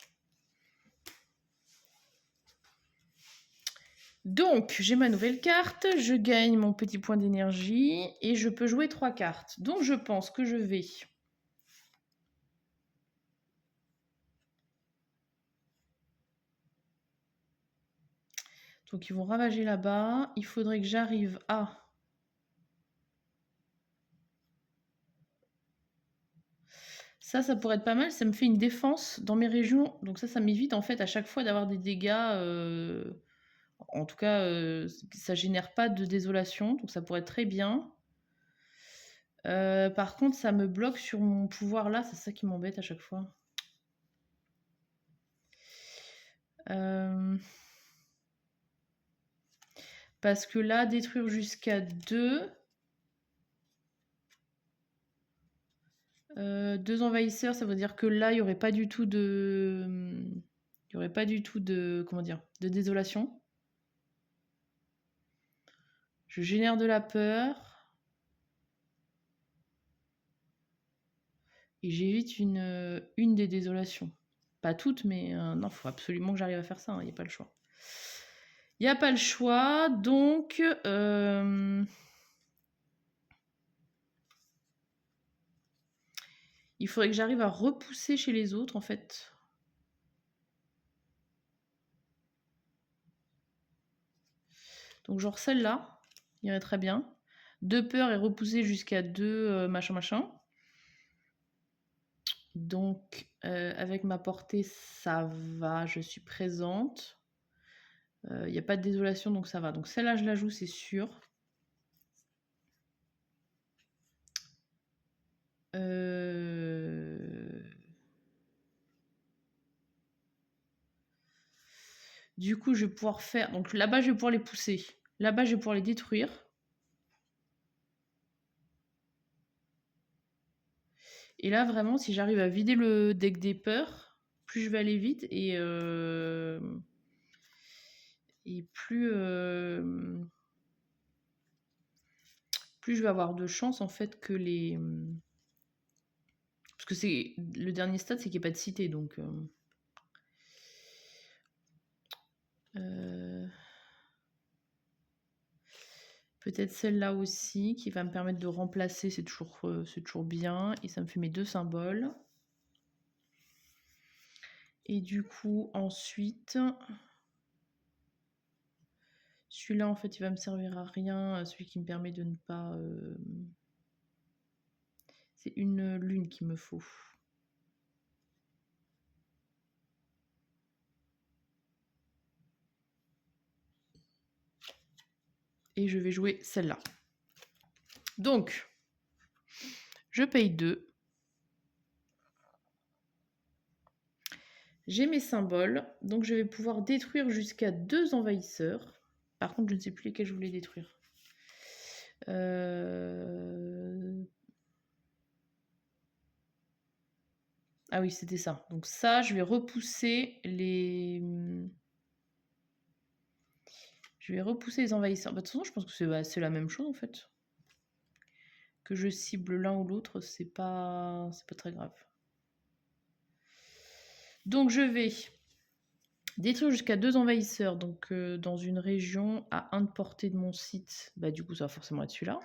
Donc, j'ai ma nouvelle carte. Je gagne mon petit point d'énergie. Et je peux jouer 3 cartes. Donc, je pense que je vais... Donc, ils vont ravager là-bas. Il faudrait que j'arrive à... Ça pourrait être pas mal. Ça me fait une défense dans mes régions. Donc ça m'évite en fait à chaque fois d'avoir des dégâts. En tout cas, ça génère pas de désolation. Donc ça pourrait être très bien. Par contre, ça me bloque sur mon pouvoir là. C'est ça qui m'embête à chaque fois. Parce que là, détruire jusqu'à 2... 2 envahisseurs, ça veut dire que là, il n'y aurait pas du tout de... Il n'y aurait pas du tout de... Comment dire? De désolation. Je génère de la peur. Et j'évite une des désolations. Pas toutes, mais non, faut absolument que j'arrive à faire ça, il n'y a pas le choix. Il n'y a pas le choix, donc... il faudrait que j'arrive à repousser chez les autres, en fait. Donc genre celle-là, irait très bien. 2 peurs et repousser jusqu'à 2 machin. Donc avec ma portée, ça va, je suis présente. Il n'y a pas de désolation, donc ça va. Donc celle-là, je la joue, c'est sûr. Du coup, je vais pouvoir faire... Donc là-bas, je vais pouvoir les pousser. Là-bas, je vais pouvoir les détruire. Et là, vraiment, si j'arrive à vider le deck des peurs, plus je vais aller vite et plus je vais avoir de chance en fait que les... Parce que c'est le dernier stade, c'est qu'il n'y a pas de cité, donc... peut-être celle-là aussi, qui va me permettre de remplacer, c'est toujours bien. Et ça me fait mes 2 symboles. Et du coup, ensuite... Celui-là, en fait, il va me servir à rien. Celui qui me permet de ne pas... C'est une lune qu'il me faut. Et je vais jouer celle-là. Donc, je paye 2. J'ai mes symboles. Donc, je vais pouvoir détruire jusqu'à 2 envahisseurs. Par contre, je ne sais plus lesquels je voulais détruire. Ah oui, c'était ça. Donc ça, je vais repousser les... Je vais repousser les envahisseurs. Bah, de toute façon, je pense que c'est la même chose, en fait. Que je cible l'un ou l'autre, c'est pas très grave. Donc, je vais détruire jusqu'à 2 envahisseurs. Donc, dans une région à 1 de portée de mon site. Bah, du coup, ça va forcément être celui-là.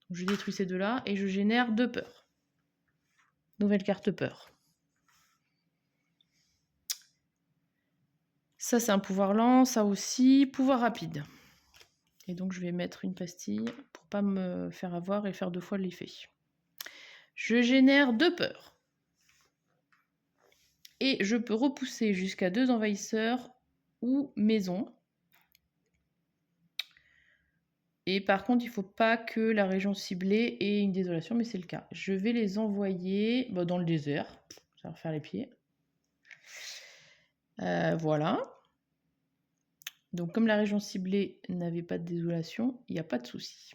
Donc, je détruis ces 2-là et je génère 2 peurs. Nouvelle carte peur. Ça, c'est un pouvoir lent. Ça aussi, pouvoir rapide. Et donc, je vais mettre une pastille pour pas me faire avoir et faire 2 fois l'effet. Je génère 2 peurs. Et je peux repousser jusqu'à 2 envahisseurs ou maisons. Et par contre, il ne faut pas que la région ciblée ait une désolation, mais c'est le cas. Je vais les envoyer dans le désert. Ça va refaire les pieds. Voilà. Donc, comme la région ciblée n'avait pas de désolation, il n'y a pas de souci.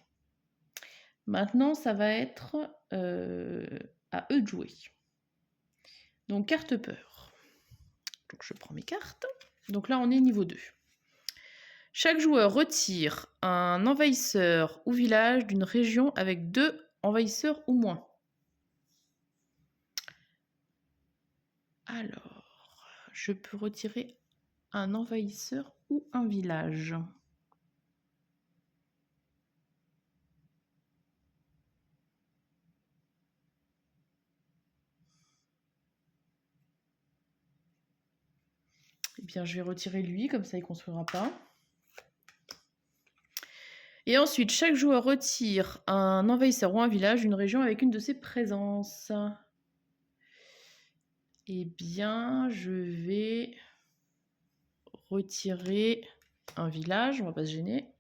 Maintenant, ça va être à eux de jouer. Donc, carte peur. Donc, je prends mes cartes. Donc là, on est niveau 2. Chaque joueur retire un envahisseur ou village d'une région avec 2 envahisseurs ou moins. Alors, je peux retirer un envahisseur ou un village. Eh bien, je vais retirer lui, comme ça il ne construira pas. Et ensuite, chaque joueur retire un envahisseur ou un village d'une région avec une de ses présences. Eh bien, je vais retirer un village, on va pas se gêner.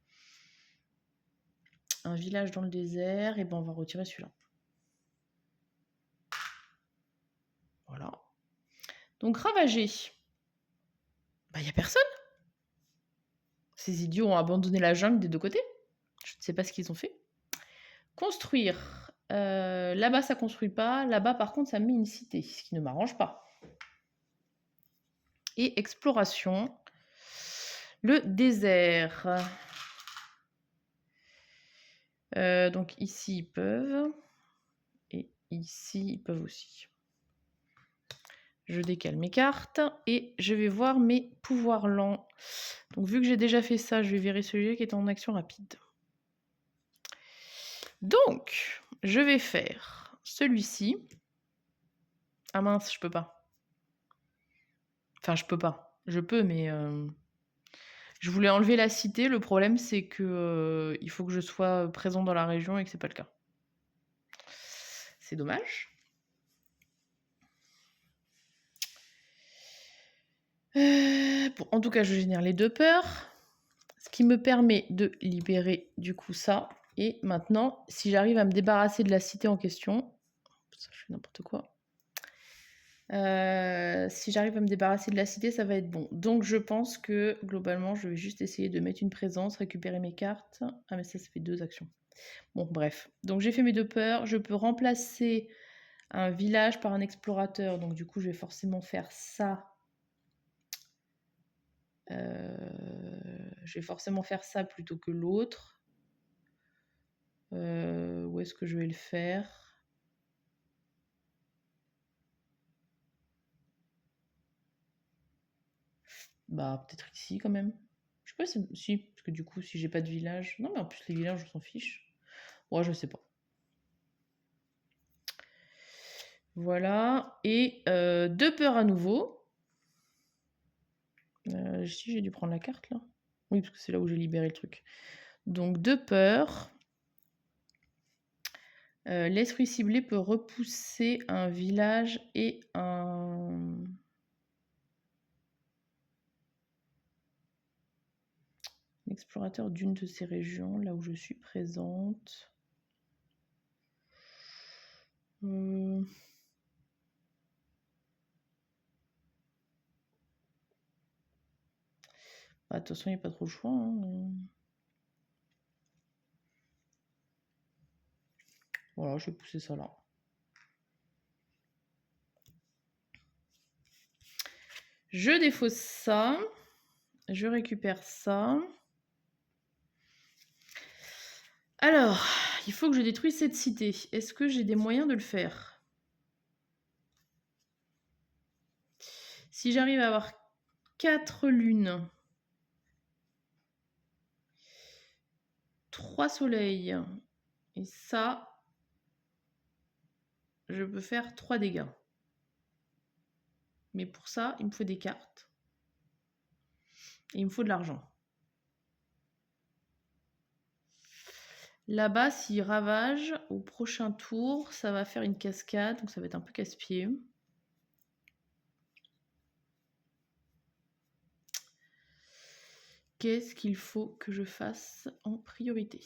Un village dans le désert, et ben on va retirer celui-là. Voilà. Donc ravager. Bah, y a personne. Ces idiots ont abandonné la jungle des 2 côtés. Je ne sais pas ce qu'ils ont fait. Construire. Là-bas, ça construit pas. Là-bas, par contre, ça met une cité, ce qui ne m'arrange pas. Et exploration. Le désert. Donc ici, ils peuvent. Et ici, ils peuvent aussi. Je décale mes cartes et je vais voir mes pouvoirs lents. Donc vu que j'ai déjà fait ça, je vais virer celui-là qui est en action rapide. Donc, je vais faire celui-ci. Ah mince, je peux pas. Enfin, je peux pas. Je peux, mais je voulais enlever la cité. Le problème, c'est que il faut que je sois présent dans la région et que c'est pas le cas. C'est dommage. Bon, en tout cas, je génère les 2 peurs, ce qui me permet de libérer du coup ça. Et maintenant, si j'arrive à me débarrasser de la cité en question, ça, je fais n'importe quoi. Si j'arrive à me débarrasser de la cité, ça va être bon. Donc je pense que globalement, je vais juste essayer de mettre une présence, récupérer mes cartes. Ah mais ça fait 2 actions. Bon, bref. Donc j'ai fait mes 2 peurs. Je peux remplacer un village par un explorateur. Donc du coup, je vais forcément faire ça. Je vais forcément faire ça plutôt que l'autre. Où est-ce que je vais le faire? Bah, peut-être ici quand même. Je sais pas si, parce que du coup, si j'ai pas de village. Non, mais en plus, les villages, on s'en fiche. Ouais, je sais pas. Voilà. Et 2 peurs à nouveau. Si j'ai dû prendre la carte là. Oui, parce que c'est là où j'ai libéré le truc. Donc 2 peurs. L'esprit ciblé peut repousser un village et un explorateur d'une de ces régions, là où je suis présente. Bah, de toute façon, il n'y a pas trop le choix. Hein. Voilà, je vais pousser ça là. Je défausse ça. Je récupère ça. Alors, il faut que je détruise cette cité. Est-ce que j'ai des moyens de le faire? Si j'arrive à avoir 4 lunes, 3 soleils, et ça, je peux faire 3 dégâts. Mais pour ça, il me faut des cartes. Et il me faut de l'argent. Là-bas, s'il ravage, au prochain tour, ça va faire une cascade, donc ça va être un peu casse-pied. Qu'est-ce qu'il faut que je fasse en priorité?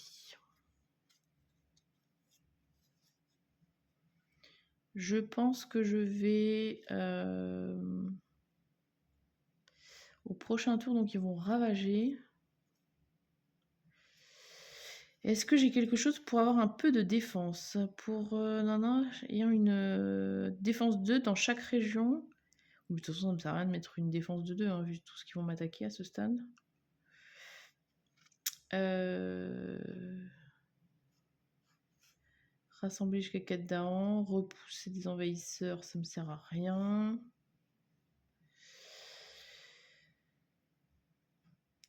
Je pense que je vais au prochain tour, donc ils vont ravager. Est-ce que j'ai quelque chose pour avoir un peu de défense? Pour ayant une défense 2 dans chaque région. De toute façon, ça ne me sert à rien de mettre une défense de 2, hein, vu tout ce qu'ils vont m'attaquer à ce stade. Rassembler jusqu'à 4 daons, repousser des envahisseurs, ça me sert à rien.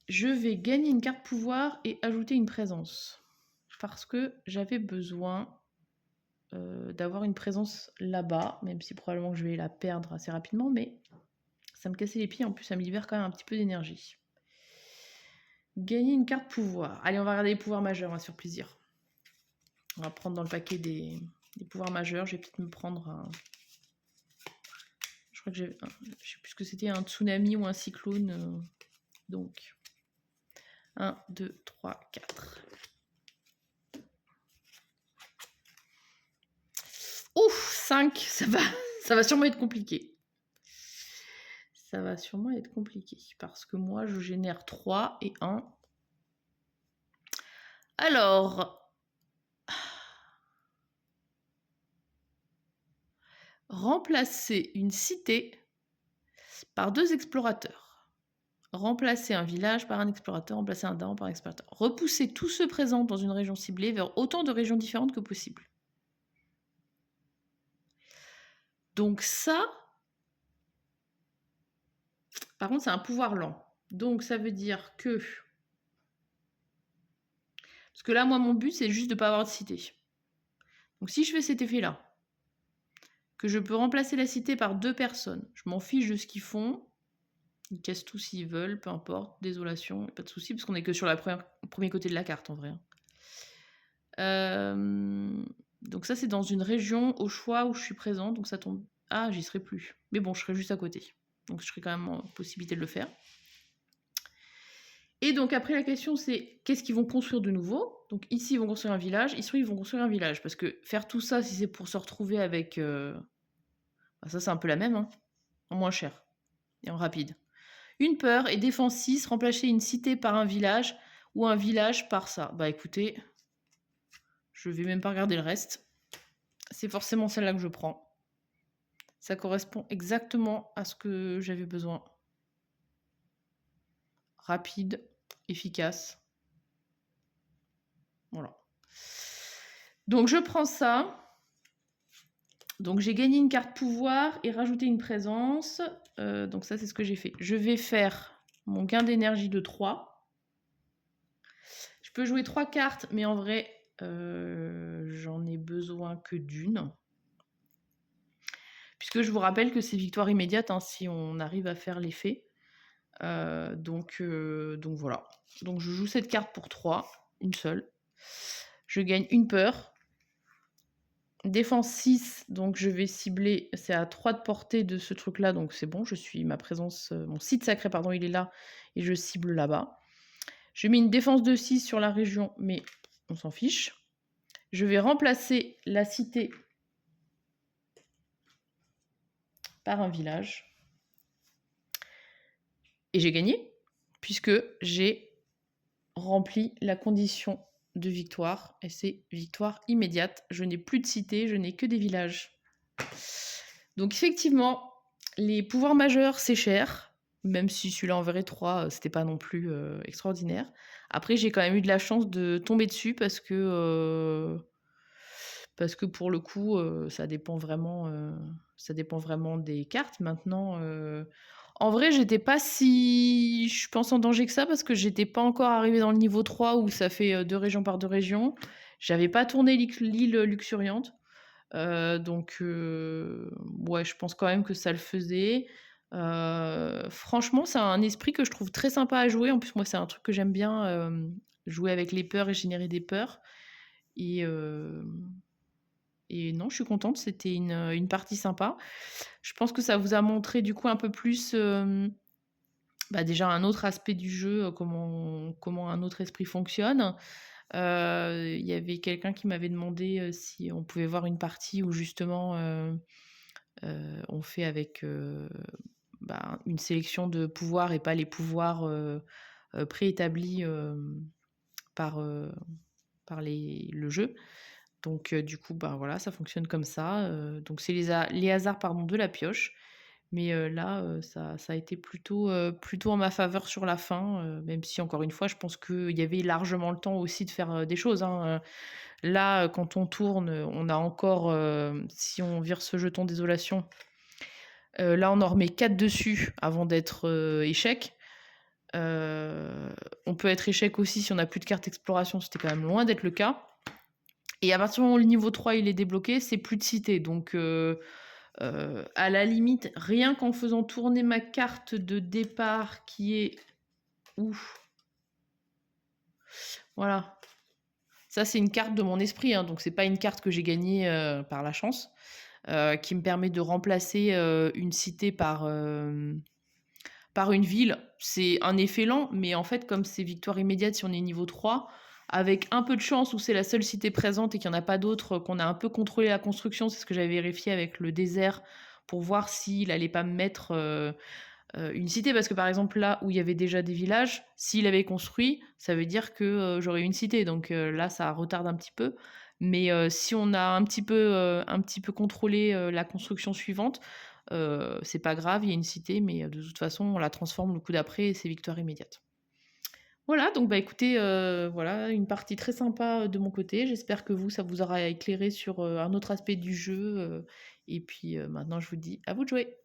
Je vais gagner une carte pouvoir et ajouter une présence. Parce que j'avais besoin d'avoir une présence là-bas, même si probablement que je vais la perdre assez rapidement, mais ça me cassait les pieds, en plus ça me libère quand même un petit peu d'énergie. Gagner une carte pouvoir. Allez, on va regarder les pouvoirs majeurs, on va se faire plaisir. On va prendre dans le paquet des pouvoirs majeurs. Je vais peut-être me prendre un... Je crois que j'ai... Je sais plus ce que c'était, un tsunami ou un cyclone. Donc, 1, 2, 3, 4. Ouf, 5, ça va sûrement être compliqué. Ça va sûrement être compliqué, parce que moi, je génère 3 et 1. Alors, remplacer une cité par 2 explorateurs. Remplacer un village par un explorateur, remplacer un daon par un explorateur. Repousser tous ceux présents dans une région ciblée vers autant de régions différentes que possible. Donc ça, par contre, c'est un pouvoir lent. Donc ça veut dire que... Parce que là, moi, mon but, c'est juste de ne pas avoir de cité. Donc si je fais cet effet-là, que je peux remplacer la cité par 2 personnes, je m'en fiche de ce qu'ils font, ils cassent tout s'ils veulent, peu importe, désolation, pas de souci, parce qu'on est que sur le premier côté de la carte en vrai. Donc ça c'est dans une région au choix où je suis présente, donc ça tombe... Ah, j'y serai plus. Mais bon, je serai juste à côté. Donc je serai quand même en possibilité de le faire. Et donc après la question c'est qu'est-ce qu'ils vont construire de nouveau? Donc ici ils vont construire un village, ici ils vont construire un village. Parce que faire tout ça si c'est pour se retrouver avec... ça c'est un peu la même, hein, en moins cher et en rapide. Une peur et défense 6, remplacer une cité par un village ou un village par ça. Bah écoutez, je vais même pas regarder le reste. C'est forcément celle-là que je prends. Ça correspond exactement à ce que j'avais besoin. Rapide, efficace. Voilà. Donc je prends ça. Donc j'ai gagné une carte pouvoir et rajouté une présence. Donc ça c'est ce que j'ai fait. Je vais faire mon gain d'énergie de 3. Je peux jouer 3 cartes, mais en vrai, j'en ai besoin que d'une. Puisque je vous rappelle que c'est victoire immédiate, hein, si on arrive à faire l'effet. Donc voilà. Donc je joue cette carte pour 3, une seule. Je gagne une peur. Défense 6, donc je vais cibler, c'est à 3 de portée de ce truc-là, donc c'est bon, je suis ma présence, mon site sacré, pardon, il est là, et je cible là-bas. Je mets une défense de 6 sur la région, mais on s'en fiche. Je vais remplacer la cité par un village. Et j'ai gagné, puisque j'ai rempli la condition de victoire. Et c'est victoire immédiate. Je n'ai plus de cité, je n'ai que des villages. Donc effectivement, les pouvoirs majeurs, c'est cher. Même si celui-là en verrait 3, c'était pas non plus extraordinaire. Après, j'ai quand même eu de la chance de tomber dessus parce que pour le coup, ça dépend vraiment des cartes. Maintenant, en vrai, j'étais pas si, je pense, en danger que ça parce que j'étais pas encore arrivée dans le niveau 3 où ça fait 2 régions par 2 régions. J'avais pas tourné l'île luxuriante. Donc, ouais, je pense quand même que ça le faisait. Franchement, c'est un esprit que je trouve très sympa à jouer. En plus, moi, c'est un truc que j'aime bien, jouer avec les peurs et générer des peurs. Et non, je suis contente, c'était une partie sympa. Je pense que ça vous a montré du coup un peu plus, déjà un autre aspect du jeu, comment un autre esprit fonctionne. Il y avait quelqu'un qui m'avait demandé, si on pouvait voir une partie où justement, on fait avec, une sélection de pouvoirs et pas les pouvoirs, préétablis, par le jeu. Donc du coup, voilà, ça fonctionne comme ça. Donc c'est les hasards pardon, de la pioche. Mais là, ça a été plutôt en ma faveur sur la fin, même si encore une fois, je pense qu'il y avait largement le temps aussi de faire des choses, hein. Là, quand on tourne, on a encore, si on vire ce jeton désolation, là on en remet 4 dessus avant d'être échec. On peut être échec aussi si on n'a plus de carte exploration, c'était quand même loin d'être le cas. Et à partir du moment où le niveau 3 il est débloqué, c'est plus de cité. Donc à la limite, rien qu'en faisant tourner ma carte de départ qui est... Ouf. Voilà. Ça, c'est une carte de mon esprit, hein, donc c'est pas une carte que j'ai gagnée par la chance, qui me permet de remplacer une cité par une ville. C'est un effet lent, mais en fait, comme c'est victoire immédiate si on est niveau 3, avec un peu de chance où c'est la seule cité présente et qu'il n'y en a pas d'autres, qu'on a un peu contrôlé la construction, c'est ce que j'avais vérifié avec le désert pour voir s'il n'allait pas me mettre une cité. Parce que par exemple, là où il y avait déjà des villages, s'il avait construit, ça veut dire que j'aurais une cité. Donc là, ça retarde un petit peu. Mais si on a un petit peu contrôlé la construction suivante, c'est pas grave, il y a une cité, mais de toute façon, on la transforme le coup d'après et c'est victoire immédiate. Voilà, donc bah, écoutez, voilà une partie très sympa, de mon côté. J'espère que vous, ça vous aura éclairé sur, un autre aspect du jeu, et puis, maintenant je vous dis à vous de jouer.